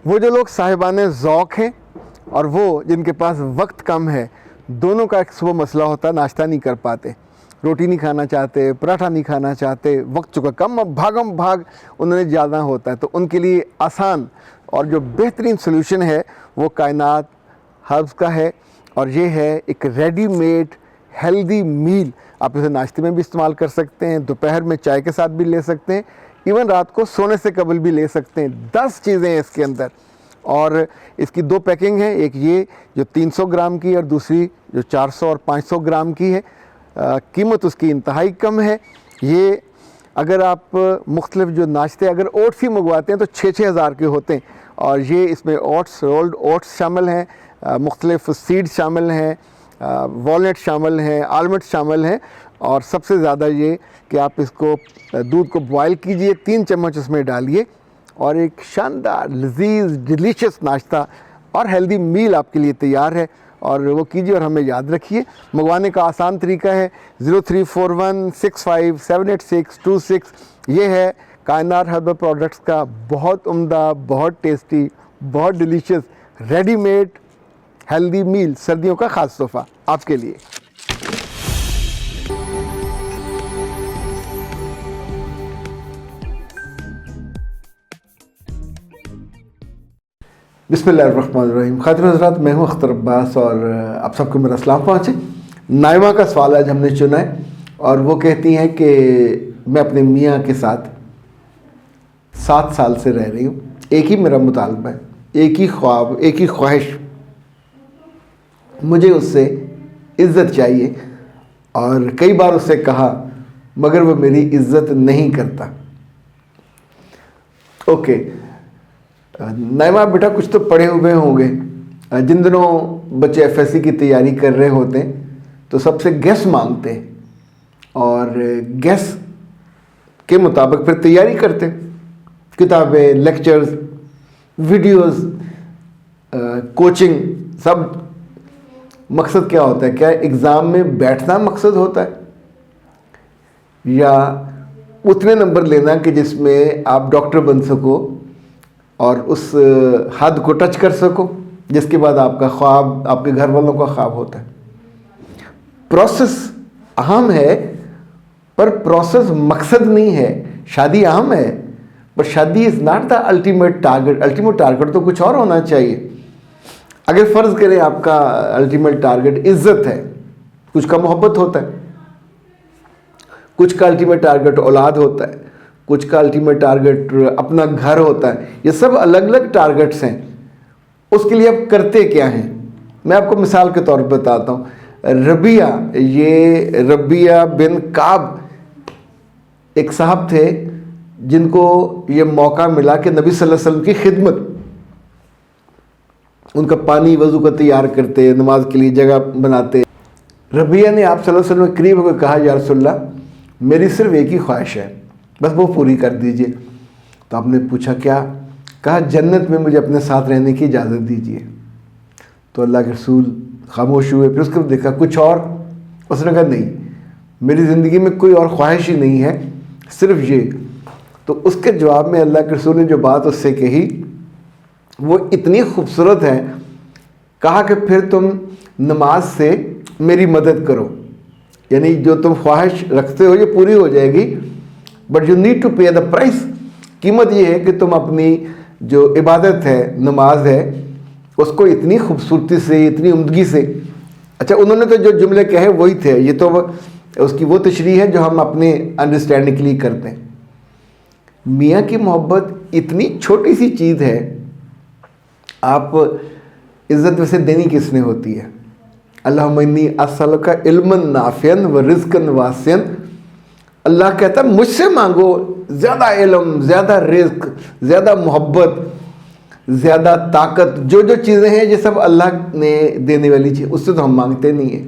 وہ جو لوگ صاحبان ذوق ہیں اور وہ جن کے پاس وقت کم ہے، دونوں کا ایک صبح مسئلہ ہوتا ہے، ناشتہ نہیں کر پاتے، روٹی نہیں کھانا چاہتے، پراٹھا نہیں کھانا چاہتے، وقت چکا کم، اب بھاگم بھاگ انہوں نے جانا ہوتا ہے. تو ان کے لیے آسان اور جو بہترین سلوشن ہے وہ کائنات ہربز کا ہے، اور یہ ہے ایک ریڈی میڈ ہیلدی میل. آپ اسے ناشتے میں بھی استعمال کر سکتے ہیں، دوپہر میں چائے کے ساتھ بھی لے سکتے ہیں، ایون رات کو سونے سے قبل بھی لے سکتے ہیں. 10 چیزیں ہیں اس کے اندر، اور اس کی 2 پیکنگ ہیں، ایک یہ جو 300 گرام کی اور دوسری جو 400 اور 500 گرام کی ہے. قیمت اس کی انتہائی کم ہے. یہ اگر آپ مختلف جو ناشتے اگر اوٹس ہی منگواتے ہیں تو 6-6 ہزار کے ہوتے ہیں، اور یہ اس میں اوٹس، رولڈ اوٹس شامل ہیں، مختلف سیڈ شامل ہیں، والنٹ شامل ہیں، آلمنڈ شامل ہیں، اور سب سے زیادہ یہ کہ آپ اس کو دودھ کو بوائل کیجئے، 3 چمچ اس میں ڈالیے، اور ایک شاندار لذیذ ڈیلیشیس ناشتہ اور ہیلدی میل آپ کے لیے تیار ہے. اور وہ کیجیے اور ہمیں یاد رکھیے. منگوانے کا آسان طریقہ ہے 0341657826. یہ ہے کائنات ہربل پروڈکٹس کا بہت عمدہ، بہت ٹیسٹی، بہت ڈیلیشیس ریڈی میڈ ہیلدی میل، سردیوں کا خاص تحفہ آپ کے لیے. بسم اللہ الرحمن الرحیم. خاطر حضرات، میں ہوں اختر عباس اور آپ سب کو میرا سلام پہنچے. نائمہ کا سوال آج ہم نے چنا ہے، اور وہ کہتی ہیں کہ میں اپنے میاں کے ساتھ 7 سال سے رہ رہی ہوں. ایک ہی میرا مطالبہ ہے، ایک ہی خواب، ایک ہی خواہش. مجھے اس سے عزت چاہیے، اور کئی بار اس سے کہا مگر وہ میری عزت نہیں کرتا. اوکے نائمہ بیٹا، کچھ تو پڑھے ہوئے ہوں گے. جن دنوں بچے FSC کی تیاری کر رہے ہوتے ہیں تو سب سے گیس مانگتے ہیں، اور گیس کے مطابق پھر تیاری کرتے. کتابیں، لیکچرز، ویڈیوز، کوچنگ، سب. مقصد کیا ہوتا ہے؟ کیا ایگزام میں بیٹھنا مقصد ہوتا ہے، یا اتنے نمبر لینا کہ جس میں آپ ڈاکٹر بن سکو اور اس حد کو ٹچ کر سکو جس کے بعد آپ کا خواب، آپ کے گھر والوں کا خواب ہوتا ہے؟ پروسیس اہم ہے، پر پروسیس مقصد نہیں ہے. شادی اہم ہے، پر شادی is not the ultimate target. Ultimate target تو کچھ اور ہونا چاہیے. اگر فرض کریں آپ کا الٹیمیٹ ٹارگیٹ عزت ہے، کچھ کا محبت ہوتا ہے، کچھ کا الٹیمیٹ ٹارگیٹ اولاد ہوتا ہے، کچھ کا الٹیمیٹ ٹارگیٹ اپنا گھر ہوتا ہے. یہ سب الگ الگ ٹارگیٹس ہیں. اس کے لیے آپ کرتے کیا ہیں؟ میں آپ کو مثال کے طور پر بتاتا ہوں. ربیہ بن کعب ایک صاحب تھے جن کو یہ موقع ملا کہ نبی صلی اللہ علیہ وسلم کی خدمت، ان کا پانی وضو کا تیار کرتے، نماز کے لیے جگہ بناتے. ربیہ نے آپ صلی اللہ علیہ وسلم کے قریب ہو کے کہا یا رسول اللہ، میری صرف ایک ہی خواہش ہے، بس وہ پوری کر دیجئے. تو آپ نے پوچھا کیا؟ کہا جنت میں مجھے اپنے ساتھ رہنے کی اجازت دیجئے. تو اللہ کے رسول خاموش ہوئے. پھر اس کو دیکھا کچھ اور؟ اس نے کہا نہیں، میری زندگی میں کوئی اور خواہش ہی نہیں ہے، صرف یہ. تو اس کے جواب میں اللہ کے رسول نے جو بات اس سے کہی وہ اتنی خوبصورت ہے. کہا کہ پھر تم نماز سے میری مدد کرو، یعنی جو تم خواہش رکھتے ہو یہ پوری ہو جائے گی، but you need to pay the price. قیمت یہ ہے کہ تم اپنی جو عبادت ہے، نماز ہے، اس کو اتنی خوبصورتی سے، اتنی عمدگی سے. اچھا انہوں نے تو جو جملے کہے وہی تھے، یہ تو اس کی وہ تشریح ہے جو ہم اپنے انڈرسٹینڈنگ کے لیے کرتے ہیں. میاں کی محبت اتنی چھوٹی سی چیز ہے. آپ عزت ویسے دینی کس نے ہوتی ہے؟ اللہم انی اسألک علما نافعا ورزقا واسعا. اللہ کہتا ہے مجھ سے مانگو زیادہ علم، زیادہ رزق، زیادہ محبت، زیادہ طاقت. جو جو چیزیں ہیں یہ سب اللہ نے دینے والی چیز، اس سے تو ہم مانگتے نہیں ہیں.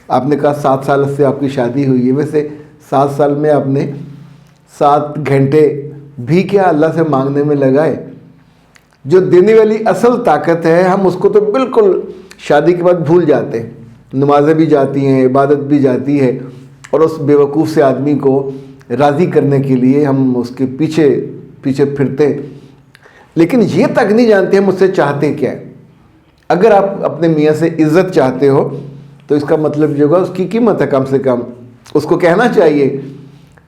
آپ نے کہا 7 سال سے آپ کی شادی ہوئی ہے، ویسے 7 سال میں آپ نے 7 گھنٹے بھی کیا اللہ سے مانگنے میں لگائے؟ جو دینے والی اصل طاقت ہے ہم اس کو تو بالکل شادی کے بعد بھول جاتے ہیں. نمازیں بھی جاتی ہیں، عبادت بھی جاتی ہے، اور اس بے وقوف سے آدمی کو راضی کرنے کے لیے ہم اس کے پیچھے پھرتے ہیں. لیکن یہ تک نہیں جانتے ہم اس سے چاہتے کیا ہے. اگر آپ اپنے میاں سے عزت چاہتے ہو تو اس کا مطلب یہ ہوگا اس کی قیمت ہے. کم سے کم اس کو کہنا چاہیے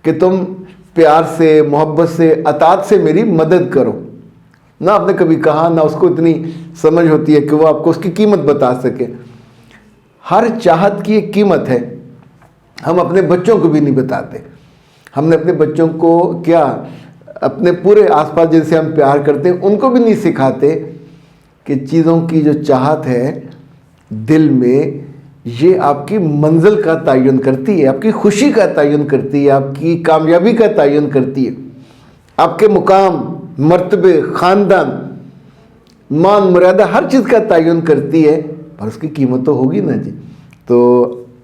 کہ تم پیار سے, محبت سے, اطاعت سے میری مدد کرو. نہ آپ نے کبھی کہا, نہ اس کو اتنی سمجھ ہوتی ہے کہ وہ آپ کو اس کی قیمت بتا سکے. ہر چاہت کی ایک قیمت ہے. ہم اپنے بچوں کو بھی نہیں بتاتے. ہم نے اپنے بچوں کو کیا, اپنے پورے آس پاس جن سے ہم پیار کرتے ہیں ان کو بھی نہیں سکھاتے کہ چیزوں کی جو چاہت ہے دل میں, یہ آپ کی منزل کا تعین کرتی ہے, آپ کی خوشی کا تعین کرتی ہے, آپ کی کامیابی کا تعین کرتی ہے, آپ کے مقام, مرتبے, خاندان, مان مریادہ ہر چیز کا تعین کرتی ہے. اور اس کی قیمت تو ہوگی نا جی. تو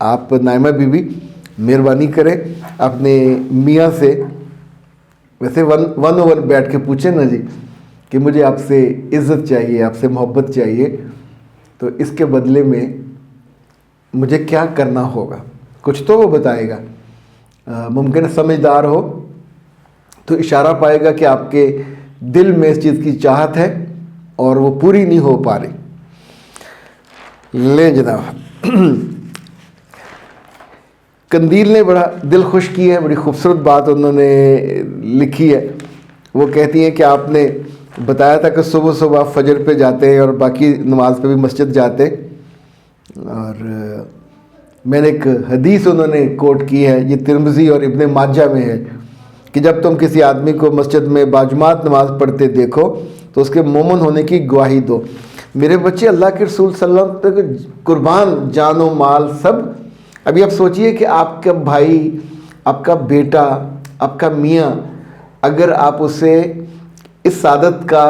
آپ نائمہ بی بی مہربانی کریں اپنے میاں سے, ویسے ون اوور بیٹھ کے پوچھیں نا جی کہ مجھے آپ سے عزت چاہیے, آپ سے محبت چاہیے, تو اس کے بدلے میں مجھے کیا کرنا ہوگا. کچھ تو وہ بتائے گا. ممکن ہے سمجھدار ہو تو اشارہ پائے گا کہ آپ کے دل میں اس چیز کی چاہت ہے اور وہ پوری نہیں ہو پا رہی. لیں جناب, قندیل نے بڑا دل خوش کی ہے, بڑی خوبصورت بات انہوں نے لکھی ہے. وہ کہتی ہیں کہ آپ نے بتایا تھا کہ صبح صبح فجر پہ جاتے ہیں اور باقی نماز پہ بھی مسجد جاتے, اور میں نے ایک حدیث انہوں نے کوٹ کی ہے, یہ ترمذی اور ابن ماجہ میں ہے, کہ جب تم کسی آدمی کو مسجد میں باجماعت نماز پڑھتے دیکھو تو اس کے مومن ہونے کی گواہی دو. میرے بچے اللہ کے رسول صلی اللہ علیہ وسلم تک قربان, جان و مال سب. ابھی آپ سوچئے کہ آپ کا بھائی, آپ کا بیٹا, آپ کا میاں, اگر آپ اسے اس سعادت کا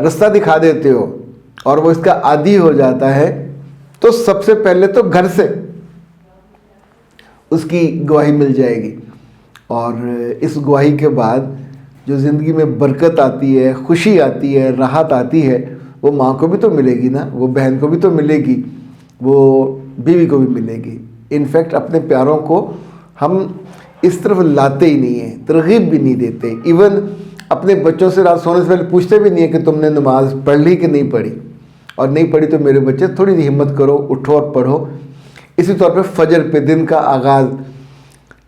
رستہ دکھا دیتے ہو اور وہ اس کا عادی ہو جاتا ہے, تو سب سے پہلے تو گھر سے اس کی گواہی مل جائے گی. اور اس گواہی کے بعد جو زندگی میں برکت آتی ہے, خوشی آتی ہے, راحت آتی ہے, وہ ماں کو بھی تو ملے گی نا, وہ بہن کو بھی تو ملے گی, وہ بیوی کو بھی ملے گی. انفیکٹ اپنے پیاروں کو ہم اس طرف لاتے ہی نہیں ہیں, ترغیب بھی نہیں دیتے. ایون اپنے بچوں سے رات سونے سے پہلے پوچھتے بھی نہیں ہیں کہ تم نے نماز پڑھ لی کہ نہیں پڑھی, اور نہیں پڑھی تو میرے بچے تھوڑی سی ہمت کرو, اٹھو اور پڑھو. اسی طور پہ فجر پہ دن کا آغاز,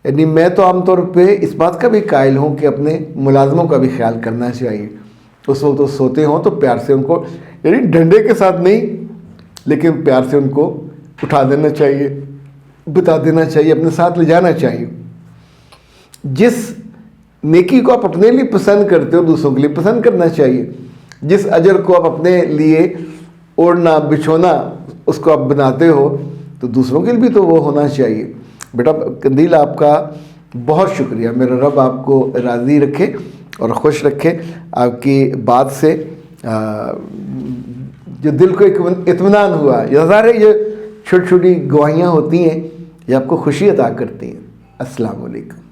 یعنی میں تو عام طور پہ اس بات کا بھی قائل ہوں کہ اپنے ملازموں کا بھی خیال کرنا چاہیے. اس وقت وہ سوتے ہوں تو پیار سے ان کو, یعنی ڈنڈے کے ساتھ نہیں, لیکن پیار سے ان کو اٹھا دینا چاہیے, بتا دینا چاہیے, اپنے ساتھ لے جانا چاہیے. جس نیکی کو آپ اپنے لیے پسند کرتے ہو دوسروں کے لیے پسند کرنا چاہیے. جس اجر کو آپ اپنے لیے اوڑھنا بچھونا اس کو آپ بناتے ہو تو دوسروں کے لیے بھی تو وہ ہونا چاہیے. بیٹا قندیل آپ کا بہت شکریہ. میرا رب آپ کو راضی رکھے اور خوش رکھے. آپ کی بات سے جو دل کو ایک اطمینان ہوا. یہ ظاہر ہے یہ چھوٹی چھوٹی گواہیاں ہوتی ہیں, یہ آپ کو خوشی عطا کرتی ہیں. السلام علیکم.